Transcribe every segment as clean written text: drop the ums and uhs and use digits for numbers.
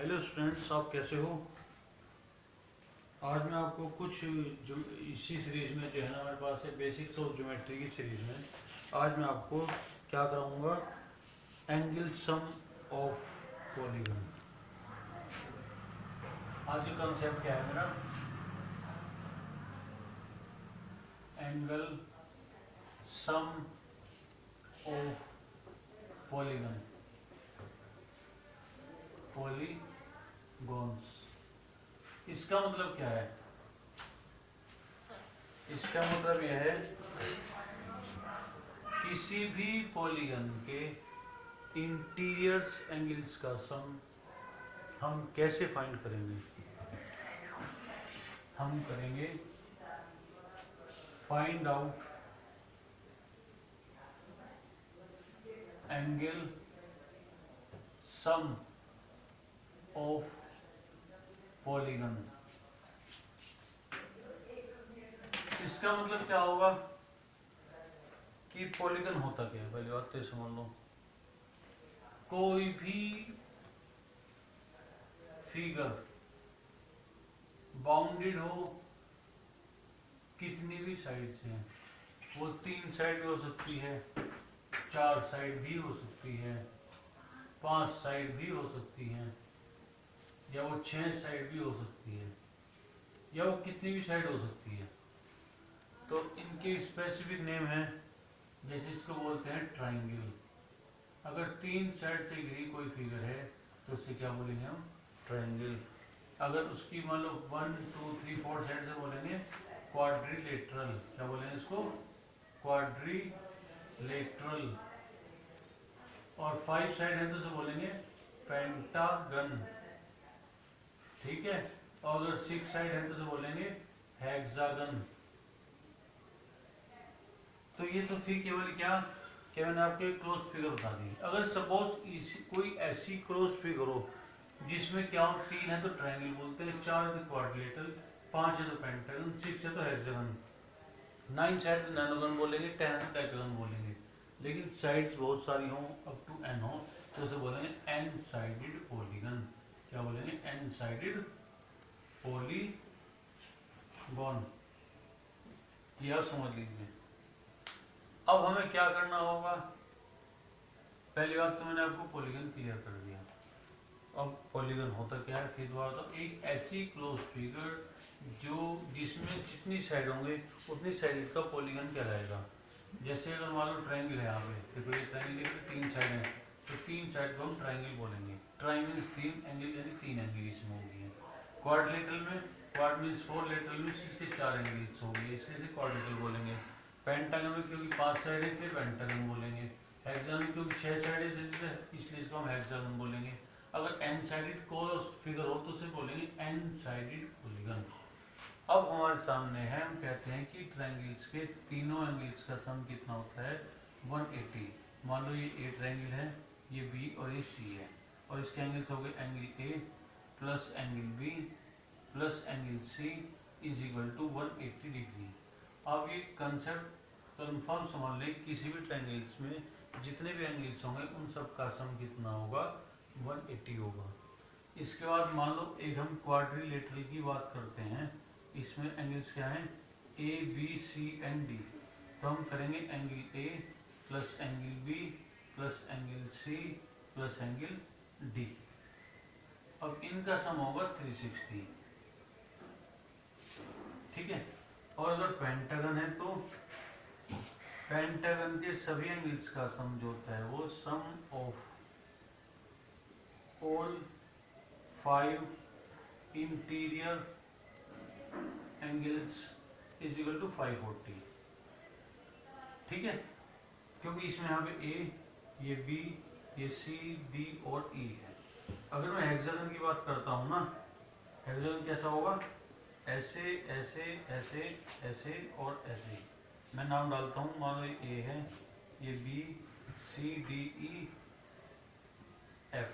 Hello students, आप कैसे हो। आज मैं आपको कुछ जो इसी सीरीज में जो है ना हमारे पास है बेसिक्स ऑफ ज्योमेट्री की सीरीज में आज मैं आपको क्या कराऊंगा, एंगल सम ऑफ पॉलीगन। आज का कंसेप्ट क्या है मेरा, angle sum of polygon, polygons. इसका मतलब क्या है, इसका मतलब यह है किसी भी पॉलीगन के इंटीरियर्स एंगल्स का सम हम कैसे फाइंड करेंगे। हम करेंगे find out angle sum of polygon. इसका मतलब क्या होगा कि पॉलीगन होता क्या है, पहले बात तो समझ लो। कोई भी फिगर बाउंडेड हो कितनी भी साइड से, वो 3 साइड भी हो सकती है, 4 साइड भी हो सकती है, 5 साइड भी हो सकती है, या वो 6 साइड भी हो सकती है, या वो कितनी भी साइड हो सकती है। तो इनके स्पेसिफिक नेम है, जैसे इसको बोलते हैं ट्राइंगल। अगर 3 साइड से घिरी कोई फिगर है तो उसे क्या बोलेंगे हम, ट्राइंगल। अगर उसकी मान लो 1 2 3 4 साइड से बोलेंगे क्वाड्रिलेटरल। क्या बोलेंगे इसको, क्वाड्रिलेटरल। और 5 साइड है तो उसे बोलेंगे पेंटागन, ठीक है। और अगर 6 साइड है तो उसे बोलेंगे हेक्सागन। तो ये तो थी केवल क्या, कि मैंने आपको एक क्लोज फिगर बता दी। अगर सपोज कोई ऐसी क्लोज फिगर हो जिसमें क्या हो, 3 है तो ट्रायंगल बोलते हैं, 4 है तो क्वाड्रिलेटरल, 5 है तो पेंटागन, 6 है तो हेक्सागन, 9 साइड तो नैनोगन बोलेंगे, 10 है तो डेकागन बोलेंगे। लेकिन साइड्स बहुत सारी हो, अप टू n हो, तो उसे बोलेंगे एन साइडेड पॉलीगन। क्या बोलेंगे, एन साइडेड पॉलीगॉन। यह समझ लीजिए। अब हमें क्या करना होगा, पहली बात तो मैंने आपको पॉलीगन क्लियर कर दिया। अब पॉलीगन होता क्या है, फिर दोबारा तो एक ऐसी क्लोज फिगर जो जिसमें जितनी साइड होंगे उतनी साइड का पॉलीगन कहलाएगा। जैसे अगर मान लो ट्रायंगल है, यहाँ पे देखो ये ट्रायंगल है, 3 साइड है, तो 3 साइड को हम ट्रायंगल बोलेंगे। ट्राई मीन्स 3 एंगल, यानी 3 एंगल इसमें होगी। क्वाड्रिलेटरल में, क्वाड मीन्स 4, लेटरल मीन्स इसके 4 एंगल्स होंगे, इसलिए क्वाड्रिलेटरल बोलेंगे। पेंटागन में क्योंकि 5 साइड है इसलिए पेंटागन बोलेंगे। हेक्सागन में क्योंकि 6 साइड है इसलिए इसको हम हेक्सागन बोलेंगे। अगर एन साइडेड क्लोज फिगर हो तो उसे बोलेंगे एन साइडेड पॉलीगन। अब हमारे सामने है, हम कहते हैं कि ट्रायंगल्स के तीनों एंगल्स का सम कितना होता है, 180। मान लो ये ए ट्रायंगल है, ये बी और ये सी है, और इसके एंगल्स हो गए angle A plus angle B plus angle C is equal to 180 degree. अब ये कंसेप्ट कंफर्म समझ लें, किसी भी ट्रायंगल्स में जितने भी एंगल्स होंगे उन सब का सम कितना होगा, 180 होगा। इसके बाद मान लो एक हम क्वाड्रिलेटरल की बात करते हैं, इसमें एंगल्स क्या हैं, A B C and D. तो हम करेंगे angle A plus angle B plus angle C plus angle D. अब इनका सम होगा 360, ठीक है। और अगर पेंटागन है तो पेंटागन के सभी एंगल्स का सम जो होता है वो sum of all 5 interior angles is equal to 540, ठीक है। क्योंकि इसमें यहाँ पे ए, ये बी, ये सी, डी और ई है। अगर मैं हेक्सागन की बात करता हूँ ना, हेक्सागन कैसा होगा, ऐसे ऐसे ऐसे ऐसे और ऐसे। मैं नाम डालता हूँ, मान लो ये ए है, ये B C D E F,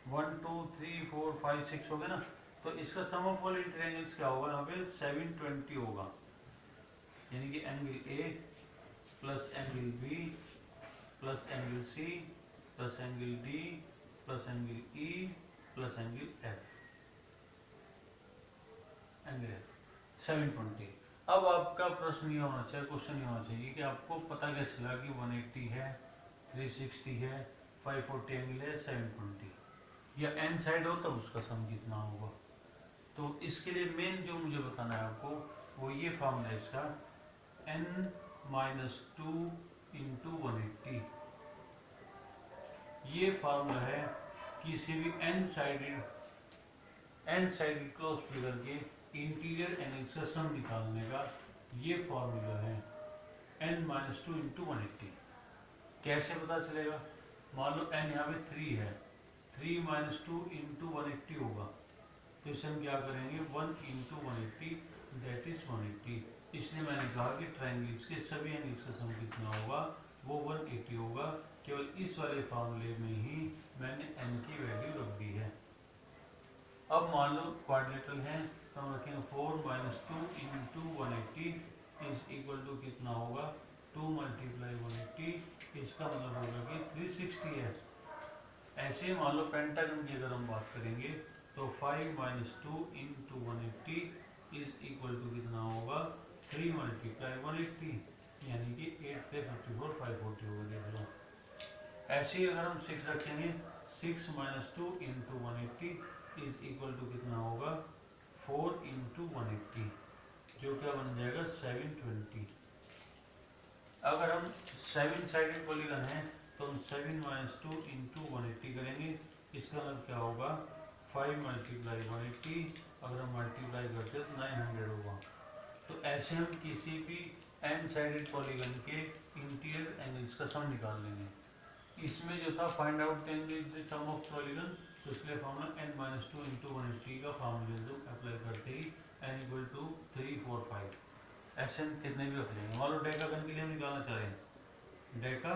1 2 3 4 5 6 हो गए ना। तो इसका सम ऑफ ऑल इंटीरियर क्या होगा, यहाँ पे 720 होगा। यानी कि angle A plus angle B plus angle C plus angle D plus angle E plus angle F, angle F 720। अब आपका प्रश्न ये होना चाहिए, क्वेश्चन ये होना चाहिए कि आपको पता कैसे चला कि 180 है, 360 है, 540 एंगल है, 720, या एन साइड हो तब उसका सम कितना होगा। तो इसके लिए मेन जो मुझे बताना है आपको वो ये फॉर्मूला है इसका, n माइनस 2 इंटू 180। ये फार्मूला है किसी भी एन साइडेड क्लोज फिगर के इंटीरियर एंगल्स का सम निकालने का ये फार्मूला है, n माइनस 2 इंटू 180। कैसे पता चलेगा, मान लो n यहाँ पे 3 है, 3 माइनस 2 इंटू 180 होगा, तो इसे हम क्या करेंगे 1 इंटू 180 दैट इज 180। इसलिए मैंने कहा कि ट्रायंगल्स के सभी एंगल्स का सम कितना होगा, वो 180 होगा। केवल इस वाले फार्मूले में ही मैंने n की वैल्यू रख दी है। अब मान लो क्वाड्रिलेटरल है तो हम रखेंगे 4 minus 2 into 180 is equal to कितना होगा 2 मल्टीप्लाई 180, इसका मतलब होगा कि 360 है। ऐसे मान लो पेंटागन की अगर हम बात करेंगे तो 5 minus 2 into 180 is equal to कितना होगा 3 मल्टीप्लाई 180, यानी कि 8 से 54 540 होगा, देख लो। ऐसे ही अगर हम 6 रखेंगे 6 minus 2 into 180 is equal to कितना होगा 4 इंटू 180, जो क्या बन जाएगा 720। अगर हम 7 साइडेड पॉलीगन है तो हम 7 माइनस 2 इंटू 180 करेंगे, इसका मतलब क्या होगा 5 मल्टीप्लाई 180, अगर हम मल्टीप्लाई करते हैं तो 900 होगा। तो ऐसे हम किसी भी n साइडेड पॉलीगन के इंटीरियर एंगल्स का सम निकाल लेंगे। इसमें जो था find out the sum of polygon, तो इसलिए फॉर्मूला n माइनस 2 इंटू 180 का फॉर्मूला अप्लाई करते ही n इक्वल टू 3 4 5 ऐसे हम कितने भी रख लेंगे। मान लो डेकागन के लिए हम निकालना चाह रहे हैं, डेका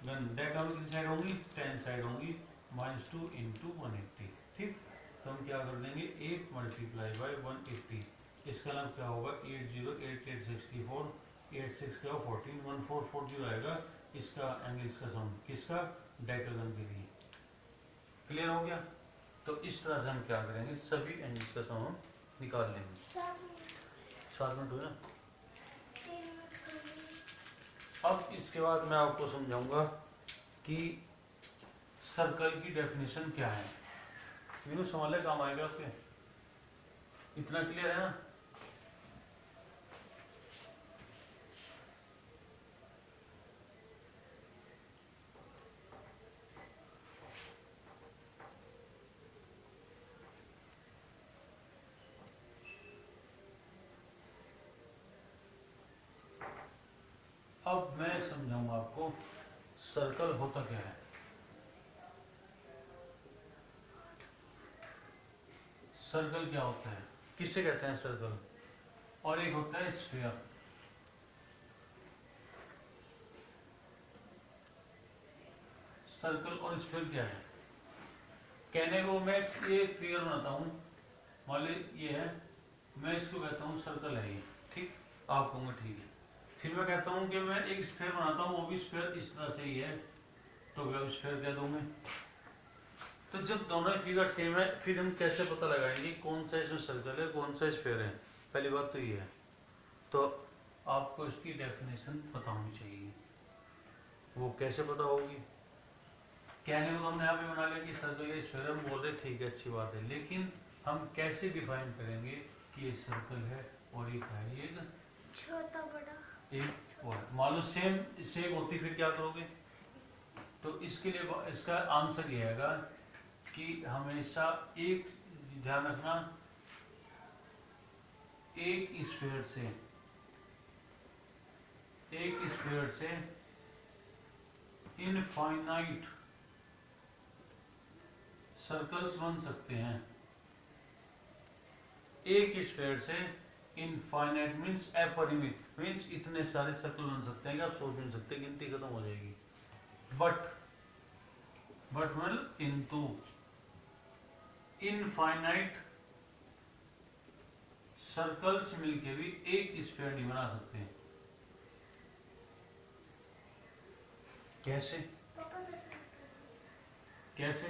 में कितनी साइड होंगी 10 साइड होंगी, माइनस 2 इंटू 180, ठीक। तो हम क्या कर देंगे 8 मल्टीप्लाई बाई 180, इसका नाम क्या होगा 80 8 8 64, 8 6 क्या 14 1440 आएगा इसका एंगल्स का सम, किसका डेकागन के लिए। क्लियर हो गया। तो इस तरह से हम क्या करेंगे सभी एंगल्स का सम हम निकाल लेंगे। 7 मिनट हुए ना। अब इसके बाद मैं आपको समझाऊंगा कि सर्कल की डेफिनेशन क्या है। तीनों सवाल काम आएगा आपके, इतना क्लियर है ना। अब मैं समझाऊंगा आपको सर्कल होता क्या है। सर्कल क्या होता है, किससे कहते हैं सर्कल, और एक होता है स्फीयर। सर्कल और स्फीयर क्या है, कहने को मैं ये फिगर बनाता हूँ, मान ली ये है, मैं इसको कहता हूँ सर्कल है ये, ठीक। आप कहूँगा ठीक है। फिर मैं कहता हूँ कि मैं एक स्फीयर बनाता हूँ, वो भी स्फीयर इस तरह से ही है, तो मैं स्फीयर कह दूँ मैं। तो जब दोनों फिगर सेम है फिर हम कैसे पता लगाएंगे कौन सा इसमें सर्कल है कौन सा स्फीयर है। पहली बात तो ये है, तो आपको इसकी डेफिनेशन पता होनी चाहिए। वो कैसे पता होगी, कहने को हमने यहाँ पे बना लिया कि सर्कल या स्फीयर, हम बोल रहे ठीक है अच्छी बात है, लेकिन हम कैसे डिफाइन करेंगे कि ये सर्कल है और एक है, ये छोटा बड़ा एक और मान लो सेम सेम होती फिर क्या करोगे। तो इसके लिए इसका आंसर ये आएगा कि हमेशा एक ध्यान रखना, एक स्फीयर से इनफाइनाइट सर्कल्स बन सकते हैं। एक स्फीयर से इनफाइनाइट मीन्स अपरिमित, मीन्स इतने सारे सर्कल बन सकते हैं कि आप सोच नहीं सकते, गिनती खत्म हो जाएगी। बट मतलब इनटू इनफाइनाइट सर्कल्स मिलके भी एक स्फीयर नहीं बना सकते। कैसे कैसे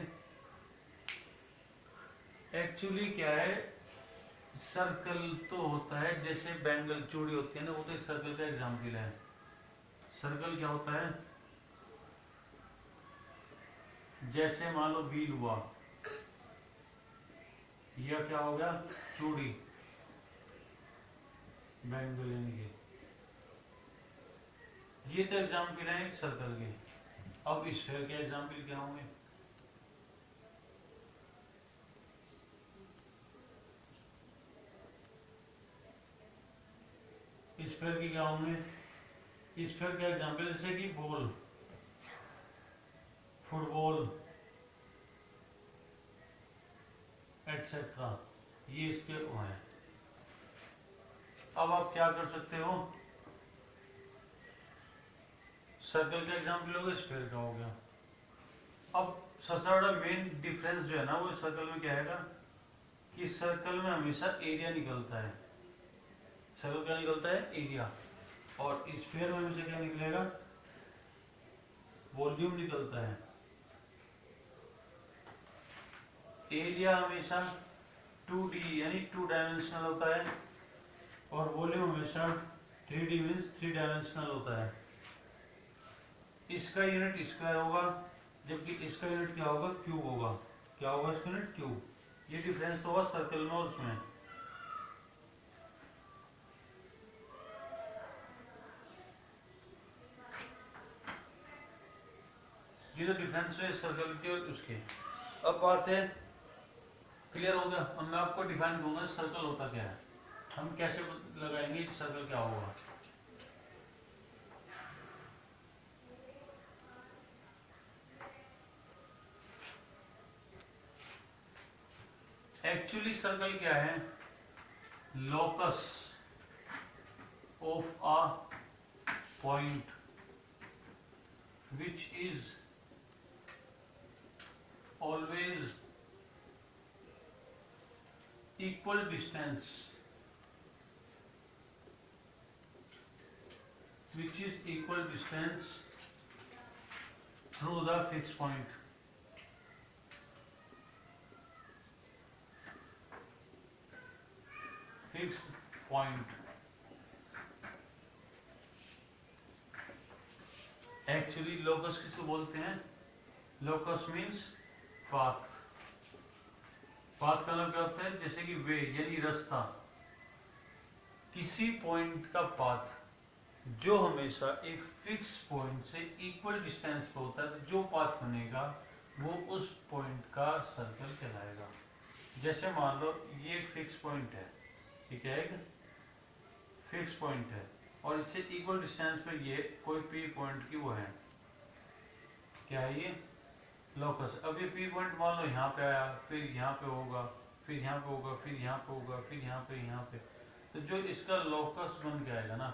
एक्चुअली क्या है, सर्कल तो होता है जैसे बैंगल चूड़ी होती है ना, वो तो एक सर्कल का एग्जाम्पल है। सर्कल क्या होता है, जैसे मान लो बील हुआ, यह क्या हो गया, चूड़ी, बैंगल यानी कि, ये तो एग्जाम्पल है एक सर्कल के। अब स्फीयर के एग्जाम्पल क्या होंगे, स्फीयर के क्या होंगे, स्फीयर के एग्जाम्पल जैसे कि बॉल, फुटबॉल एटसेट्रा, ये इसके वो हैं। अब आप क्या कर सकते हो, सर्कल का एग्जाम्पल हो गया, स्फीयर का हो गया। अब सबसे बड़ा मेन डिफरेंस जो है ना, वो सर्कल में क्या है कि सर्कल में हमेशा एरिया निकलता है। सर्कल क्या निकलता है, एरिया। और स्फीयर में हमेशा क्या निकलेगा, वॉल्यूम निकलता है। एरिया हमेशा 2D यानी 2 डायमेंशनल होता है, और वॉल्यूम हमेशा 3D मीन्स 3 डायमेंशनल होता है। इसका यूनिट स्क्वायर होगा, जबकि इसका यूनिट क्या होगा, क्यूब होगा। क्या होगा इसका यूनिट, क्यूब। ये डिफरेंस तो होगा सर्कल में और उसमें। ये जो डिफरेंस है सर्कल के और उसके। अब बात है, क्लियर हो गया। अब मैं आपको डिफाइन करूंगा सर्कल होता क्या है, हम कैसे लगाएंगे सर्कल क्या होगा। एक्चुअली सर्कल क्या है, locus of a point which is always equal distance, which is equal distance through the fixed point. Fixed point. Actually locus किसको बोलते हैं, लोकस मीन्स पाथ। पाथ का मतलब क्या होता है, जैसे कि वे यानी रास्ता, किसी पॉइंट का पाथ जो हमेशा एक फिक्स पॉइंट से इक्वल डिस्टेंस पे होता है, तो जो पाथ बनेगा वो उस पॉइंट का सर्कल कहलाएगा। जैसे मान लो ये एक फिक्स पॉइंट है, ठीक है, एक फिक्स पॉइंट है, और इससे इक्वल डिस्टेंस पे ये कोई पी पॉइंट की वो है, क्या है ये, लोकस। अब ये पी पॉइंट मान लो यहाँ पे आया, फिर यहाँ पे होगा, फिर यहाँ पे होगा, फिर यहाँ पे होगा, फिर यहाँ पे, यहाँ पे, तो जो इसका लोकस बन के आएगा ना,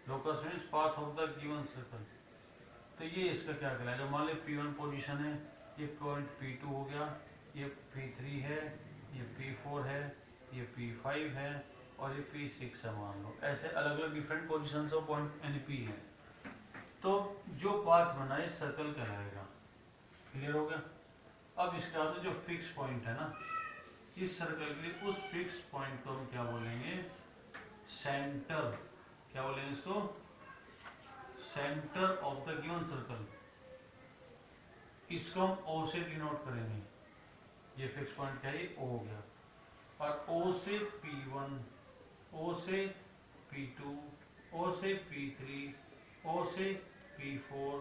locus means path of the given circle, तो ये इसका क्या कहलाएगा। मान लो P1 पोजीशन है, ये पॉइंट P2 हो गया, ये P3 है, ये P4 है, ये P5 है, और ये P6 है मान लो। ऐसे अलग अलग डिफरेंट पोजीशन ऑफ पॉइंट यानी P है, तो जो पाथ बना है सर्कल कहलाएगा। क्लियर हो गया। अब इसके बाद जो फिक्स पॉइंट है ना, इस सर्कल के लिए उस फिक्स पॉइंट को हम क्या बोलेंगे, सेंटर। क्या बोलेंगे इसको, centre of the given circle. इसको हम O से डिनोट करेंगे। ये फिक्स पॉइंट क्या है, O हो गया। और O से P1, O से P2, O से P3, O से P4,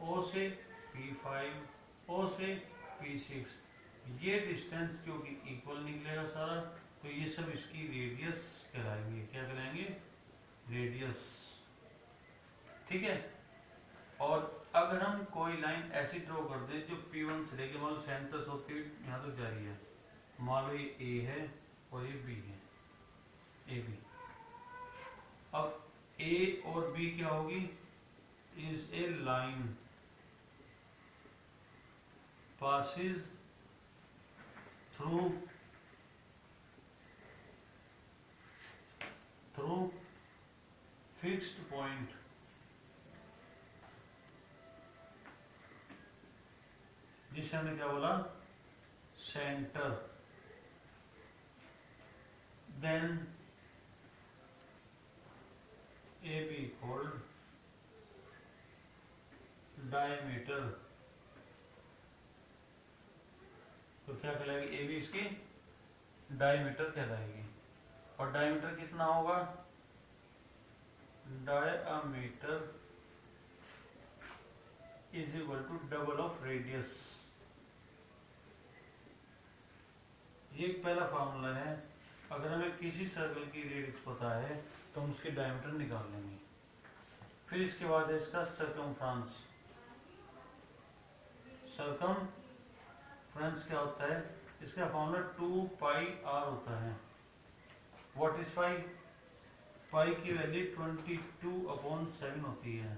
O से P5, O से P6, ये डिस्टेंस क्योंकि इक्वल निकलेगा सारा, तो ये सब इसकी रेडियस कहलाएंगे। क्या कहलाएंगे, रेडियस। ठीक है। और अगर हम कोई लाइन ऐसी ड्रॉ कर दे जो P1 से लेके मान लो सेंटर से होती हुई यहाँ तक जा रही है, मान लो ये A है और ये B है, ए बी। अब A और B क्या होगी, is a line passes through fixed point जिसे हमने क्या बोला, centre then A B equal diameter, तो क्या कहलाएगी, ए बी इसकी डायमीटर कहलाएगी। और डायमीटर कितना होगा, diameter is equal to double of radius. ये एक पहला फार्मूला है। अगर हमें किसी सर्कल की रेडियस पता है तो हम उसकी डायमीटर निकाल लेंगे। फिर इसके बाद है इसका सरकमफ्रेंस। सरकमफ्रेंस क्या होता है, इसका फार्मूला 2 पाई आर होता है। व्हाट इज पाई, पाई की वैल्यू 22/7 होती है।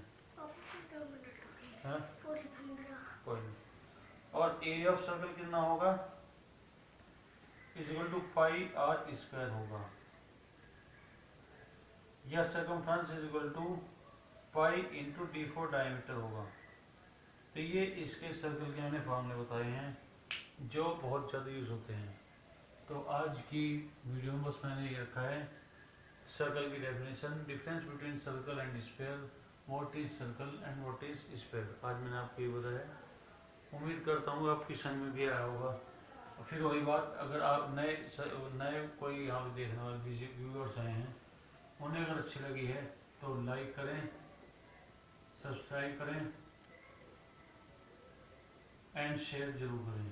और एरिया ऑफ सर्कल कितना होगा, is equal to pi R square होगा, या circumference is equal to pi into d4 diameter होगा। तो ये इसके सर्कल के मैंने फार्मूले बताए हैं जो बहुत ज़्यादा यूज होते हैं। तो आज की वीडियो में बस मैंने ये रखा है सर्कल की definition, difference between circle and sphere, what is circle and what is sphere. आज मैंने आपको ये बताया। उम्मीद करता हूँ आपकी समझ में भी आया होगा। फिर वही बात, अगर आप नए कोई यहाँ पे देखने वाले व्यूअर्स आए हैं, उन्हें अगर अच्छी लगी है तो लाइक करें, सब्सक्राइब करें एंड शेयर जरूर करें,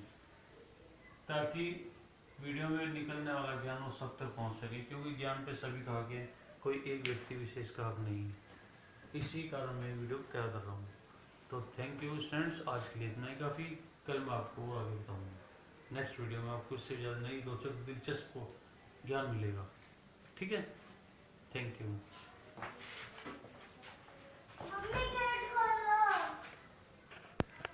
ताकि वीडियो में निकलने वाला ज्ञान वो सब तक पहुंच सके। क्योंकि ज्ञान पे सभी का हक है, कोई एक व्यक्ति विशेष का हक नहीं है। इसी कारण मैं वीडियो तैयार कर रहा हूँ। तो थैंक यू स्टूडेंट्स, आज के लिए इतना ही काफ़ी। कल मैं आपको आगे बताऊँगा नेक्स्ट वीडियो में, आपको इससे ज़्यादा नई रोचक दिलचस्प ज्ञान मिलेगा। ठीक है, थैंक यू।